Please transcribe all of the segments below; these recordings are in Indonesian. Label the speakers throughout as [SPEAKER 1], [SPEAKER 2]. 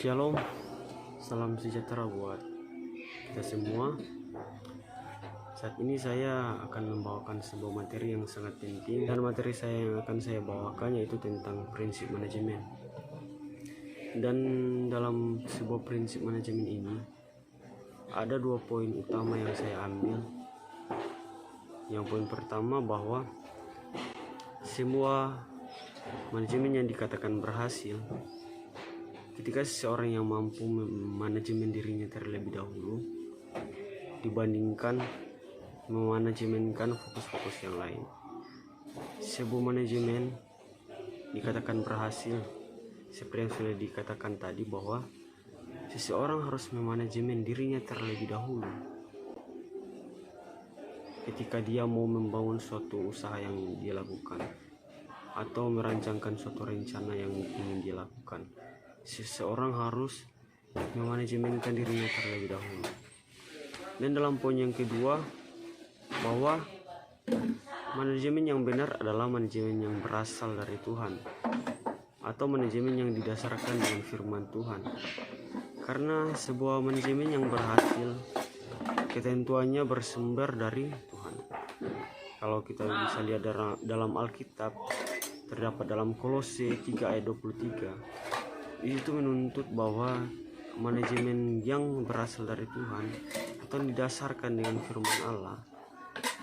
[SPEAKER 1] Shalom, salam sejahtera buat kita semua. Saat ini saya akan membawakan sebuah materi yang sangat penting, dan materi yang akan saya bawakan yaitu tentang prinsip manajemen. Dan dalam sebuah prinsip manajemen ini ada dua poin utama yang saya ambil. Yang poin pertama, bahwa semua manajemen yang dikatakan berhasil ketika seseorang yang mampu memanajemen dirinya terlebih dahulu dibandingkan memanajemenkan fokus-fokus yang lain. Sebuah manajemen dikatakan berhasil seperti yang sudah dikatakan tadi, bahwa seseorang harus memanajemen dirinya terlebih dahulu ketika dia mau membangun suatu usaha yang dia lakukan atau merancangkan suatu rencana yang ingin dia lakukan. Seseorang harus memanajemenkan dirinya terlebih dahulu. Dan dalam poin yang kedua, bahwa manajemen yang benar adalah manajemen yang berasal dari Tuhan, atau manajemen yang didasarkan dengan firman Tuhan. Karena sebuah manajemen yang berhasil ketentuannya bersumber dari Tuhan. Kalau kita bisa lihat dalam Alkitab, terdapat dalam Kolose 3 ayat 23, itu menuntut bahwa manajemen yang berasal dari Tuhan atau didasarkan dengan firman Allah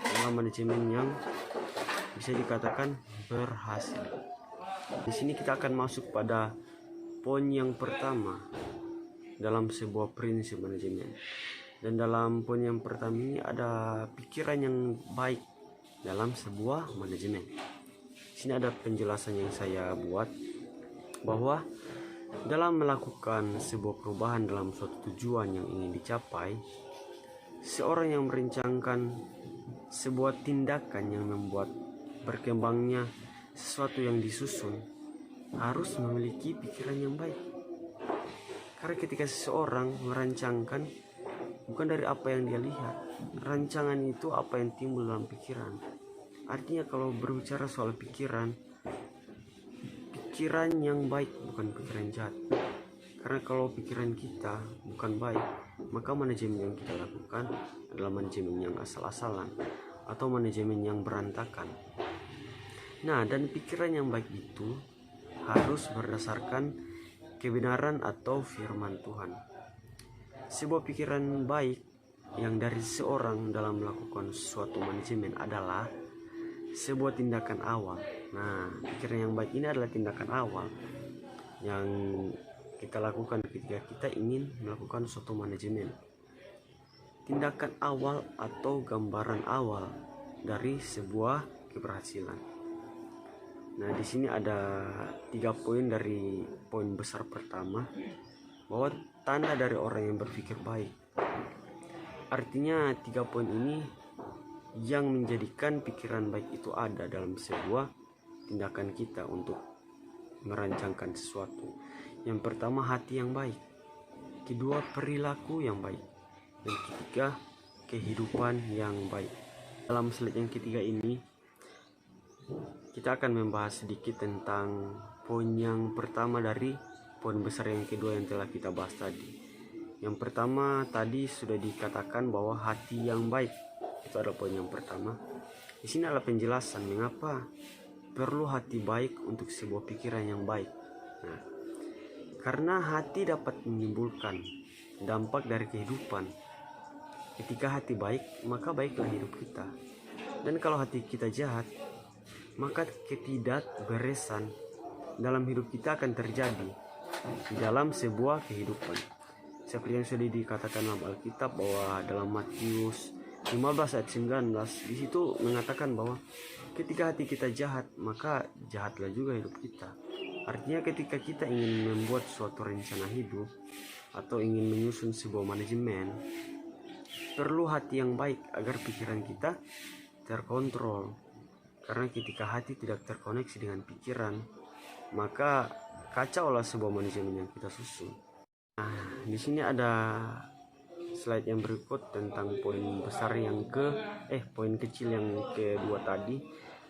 [SPEAKER 1] adalah manajemen yang bisa dikatakan berhasil. Di sini kita akan masuk pada poin yang pertama dalam sebuah prinsip manajemen. Dan dalam poin yang pertama ini ada pikiran yang baik dalam sebuah manajemen. Di sini ada penjelasan yang saya buat, bahwa dalam melakukan sebuah perubahan dalam suatu tujuan yang ingin dicapai, seorang yang merencanakan sebuah tindakan yang membuat berkembangnya sesuatu yang disusun harus memiliki pikiran yang baik. Karena ketika seseorang merancangkan, bukan dari apa yang dia lihat, rancangan itu apa yang timbul dalam pikiran. Artinya kalau berbicara soal pikiran yang baik, bukan pikiran jahat. Karena kalau pikiran kita bukan baik, maka manajemen yang kita lakukan adalah manajemen yang asal-asalan atau manajemen yang berantakan. Nah, dan pikiran yang baik itu harus berdasarkan kebenaran atau firman Tuhan. Sebuah pikiran baik yang dari seorang dalam melakukan suatu manajemen adalah sebuah tindakan awal. Nah, pikiran yang baik ini adalah tindakan awal yang kita lakukan ketika kita ingin melakukan suatu manajemen. Tindakan awal atau gambaran awal dari sebuah keberhasilan. Nah, di sini ada 3 poin dari poin besar pertama, bahwa tanda dari orang yang berpikir baik. Artinya 3 poin ini yang menjadikan pikiran baik itu ada dalam sebuah tindakan kita untuk merancangkan sesuatu. Yang pertama, hati yang baik. Kedua, perilaku yang baik. Dan ketiga, kehidupan yang baik. Dalam slide yang ketiga ini kita akan membahas sedikit tentang poin yang pertama dari poin besar yang kedua yang telah kita bahas tadi. Yang pertama tadi sudah dikatakan bahwa hati yang baik itu adalah poin yang pertama. Di sini adalah penjelasan mengapa perlu hati baik untuk sebuah pikiran yang baik. Nah, karena hati dapat menimbulkan dampak dari kehidupan. Ketika hati baik, maka baiklah hidup kita. Dan kalau hati kita jahat, maka ketidakberesan dalam hidup kita akan terjadi di dalam sebuah kehidupan. Seperti yang sudah dikatakan dalam Alkitab, bahwa dalam Matius 15 ayat 19, di situ mengatakan bahwa ketika hati kita jahat, maka jahatlah juga hidup kita. Artinya ketika kita ingin membuat suatu rencana hidup atau ingin menyusun sebuah manajemen, perlu hati yang baik agar pikiran kita terkontrol. Karena ketika hati tidak terkoneksi dengan pikiran, maka kacaulah sebuah manajemen yang kita susun. Nah, di sini ada slide yang berikut tentang poin besar yang poin kecil yang kedua tadi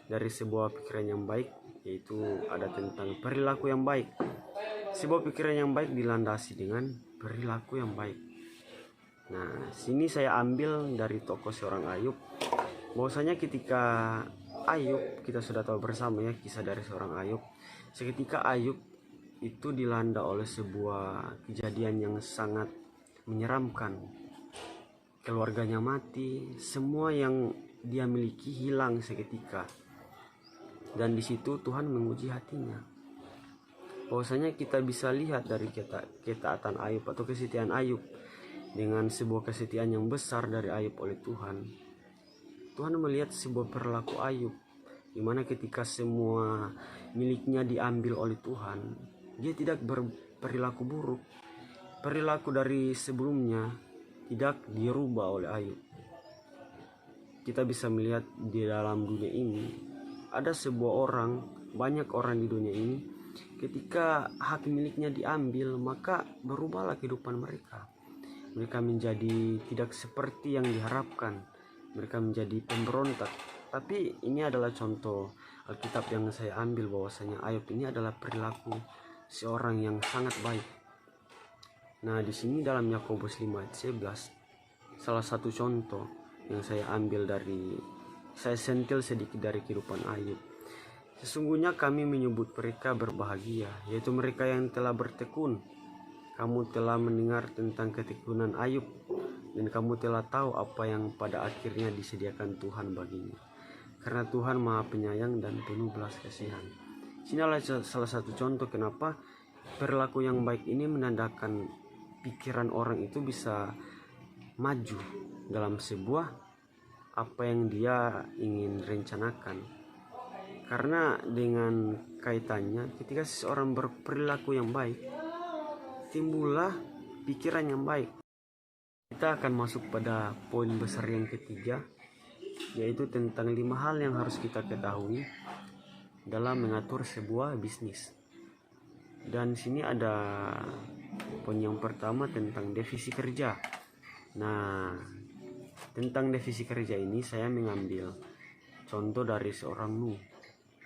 [SPEAKER 1] dari sebuah pikiran yang baik, yaitu ada tentang perilaku yang baik. Sebuah pikiran yang baik dilandasi dengan perilaku yang baik. Nah, sini saya ambil dari tokoh seorang Ayub, bahwasanya ketika Ayub, kita sudah tahu bersama ya kisah dari seorang Ayub. Seketika Ayub itu dilanda oleh sebuah kejadian yang sangat menyeramkan. Keluarganya mati, semua yang dia miliki hilang seketika. Dan di situ Tuhan menguji hatinya. Bahwasanya kita bisa lihat dari ketaatan Ayub atau kesetiaan Ayub dengan sebuah kesetiaan yang besar dari Ayub oleh Tuhan. Tuhan melihat sebuah perilaku Ayub, di mana ketika semua miliknya diambil oleh Tuhan, dia tidak berperilaku buruk. Perilaku dari sebelumnya tidak dirubah oleh Ayub. Kita bisa melihat di dalam dunia ini ada sebuah orang, banyak orang di dunia ini, ketika hak miliknya diambil, maka berubahlah kehidupan mereka. Mereka menjadi tidak seperti yang diharapkan. Mereka menjadi pemberontak. Tapi ini adalah contoh Alkitab yang saya ambil, bahwasanya Ayub ini adalah perilaku seorang yang sangat baik. Nah, di sini dalam Yakobus 5 ayat 11, salah satu contoh yang saya ambil saya sentil sedikit dari kehidupan Ayub. Sesungguhnya kami menyebut mereka berbahagia, yaitu mereka yang telah bertekun. Kamu telah mendengar tentang ketekunan Ayub, dan kamu telah tahu apa yang pada akhirnya disediakan Tuhan baginya. Karena Tuhan Maha Penyayang dan penuh belas kasihan. Sini adalah salah satu contoh kenapa perilaku yang baik ini menandakan pikiran orang itu bisa maju dalam sebuah apa yang dia ingin rencanakan. Karena dengan kaitannya, ketika seseorang berperilaku yang baik, timbullah pikiran yang baik. Kita akan masuk pada poin besar yang ketiga, yaitu tentang 5 hal yang harus kita ketahui dalam mengatur sebuah bisnis. Dan sini ada poin yang pertama tentang divisi kerja. Nah, tentang divisi kerja ini saya mengambil contoh dari seorang Nuh.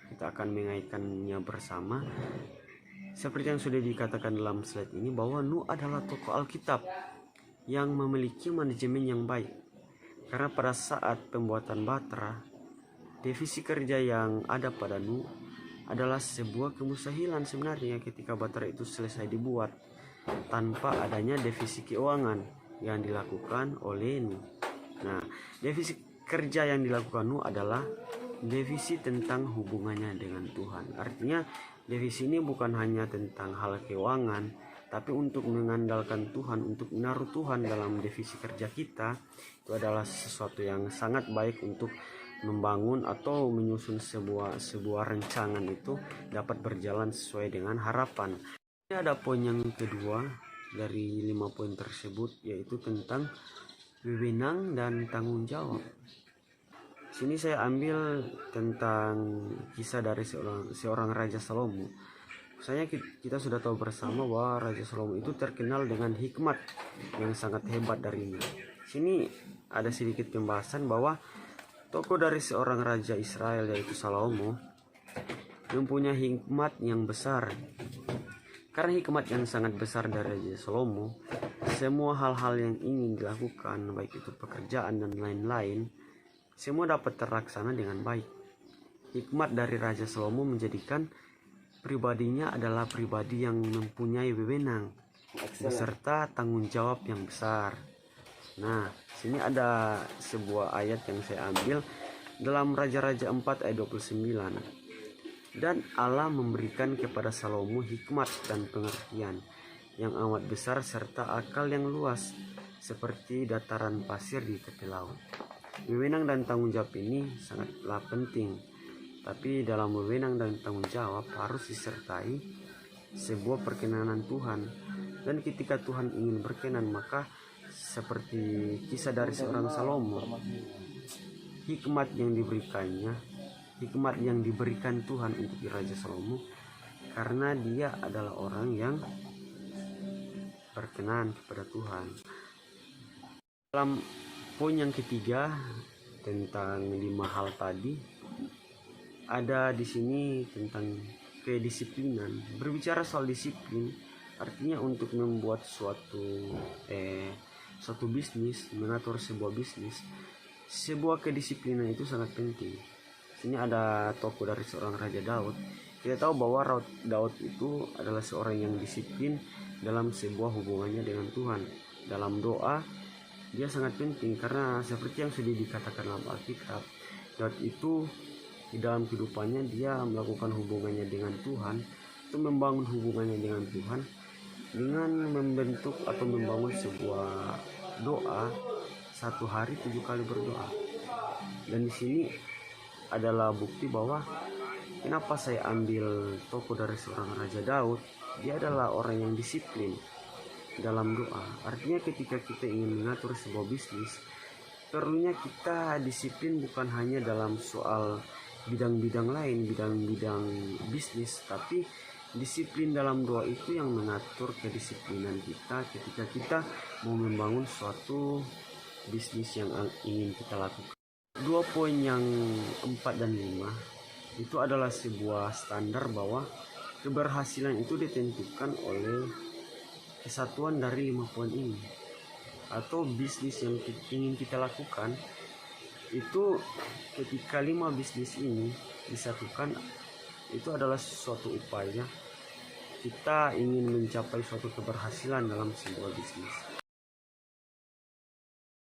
[SPEAKER 1] Kita akan mengaitkannya bersama. Seperti yang sudah dikatakan dalam slide ini, bahwa Nuh adalah tokoh Alkitab yang memiliki manajemen yang baik. Karena pada saat pembuatan Batra, divisi kerja yang ada pada Nuh adalah sebuah kemustahilan sebenarnya ketika Batra itu selesai dibuat tanpa adanya divisi keuangan yang dilakukan oleh Nuh. Nah, divisi kerja yang dilakukan Nuh adalah divisi tentang hubungannya dengan Tuhan. Artinya divisi ini bukan hanya tentang hal keuangan, tapi untuk mengandalkan Tuhan, untuk menaruh Tuhan dalam divisi kerja kita, itu adalah sesuatu yang sangat baik untuk membangun atau menyusun sebuah rancangan itu dapat berjalan sesuai dengan harapan. Ini ada poin yang kedua dari 5 poin tersebut, yaitu tentang wewenang dan tanggung jawab. Sini saya ambil tentang kisah dari seorang Raja Salomo. Saya kita sudah tahu bersama bahwa Raja Salomo itu terkenal dengan hikmat yang sangat hebat darinya. Sini ada sedikit pembahasan bahwa tokoh dari seorang raja Israel, yaitu Salomo, mempunyai hikmat yang besar. Karena hikmat yang sangat besar dari Raja Salomo, semua hal-hal yang ingin dilakukan, baik itu pekerjaan dan lain-lain, semua dapat terlaksana dengan baik. Hikmat dari Raja Salomo menjadikan pribadinya adalah pribadi yang mempunyai wewenang beserta tanggung jawab yang besar. Nah, sini ada sebuah ayat yang saya ambil dalam Raja-Raja 4 ayat 29. Dan Allah memberikan kepada Salomo hikmat dan pengertian yang amat besar serta akal yang luas seperti dataran pasir di tepi laut. Wewenang dan tanggung jawab ini sangatlah penting. Tapi dalam wewenang dan tanggung jawab harus disertai sebuah perkenanan Tuhan. Dan ketika Tuhan ingin berkenan, maka seperti kisah dari seorang Salomo, hikmat yang diberikan Tuhan untuk Raja Salomo, karena dia adalah orang yang berkenan kepada Tuhan. Dalam poin yang ketiga tentang 5 hal tadi, ada di sini tentang kedisiplinan. Berbicara soal disiplin, artinya untuk membuat suatu bisnis, mengatur sebuah bisnis, sebuah kedisiplinan itu sangat penting. Sini ada tokoh dari seorang Raja Daud. Kita tahu bahwa Daud itu adalah seorang yang disiplin dalam sebuah hubungannya dengan Tuhan. Dalam doa, dia sangat penting karena seperti yang sudah dikatakan dalam Alkitab, Daud itu di dalam kehidupannya dia melakukan hubungannya dengan Tuhan, itu membangun hubungannya dengan Tuhan dengan membentuk atau membangun sebuah doa 1 hari 7 kali berdoa. Dan di sini adalah bukti bahwa kenapa saya ambil tokoh dari seorang Raja Daud. Dia adalah orang yang disiplin dalam doa. Artinya ketika kita ingin mengatur sebuah bisnis, perlunya kita disiplin bukan hanya dalam soal bidang-bidang lain, bidang-bidang bisnis, tapi disiplin dalam doa itu yang mengatur kedisiplinan kita ketika kita mau membangun suatu bisnis yang ingin kita lakukan. 2 poin yang 4 dan 5 itu adalah sebuah standar bahwa keberhasilan itu ditentukan oleh kesatuan dari 5 poin ini, atau bisnis yang ingin kita lakukan itu ketika 5 bisnis ini disatukan, itu adalah suatu upaya kita ingin mencapai suatu keberhasilan dalam sebuah bisnis.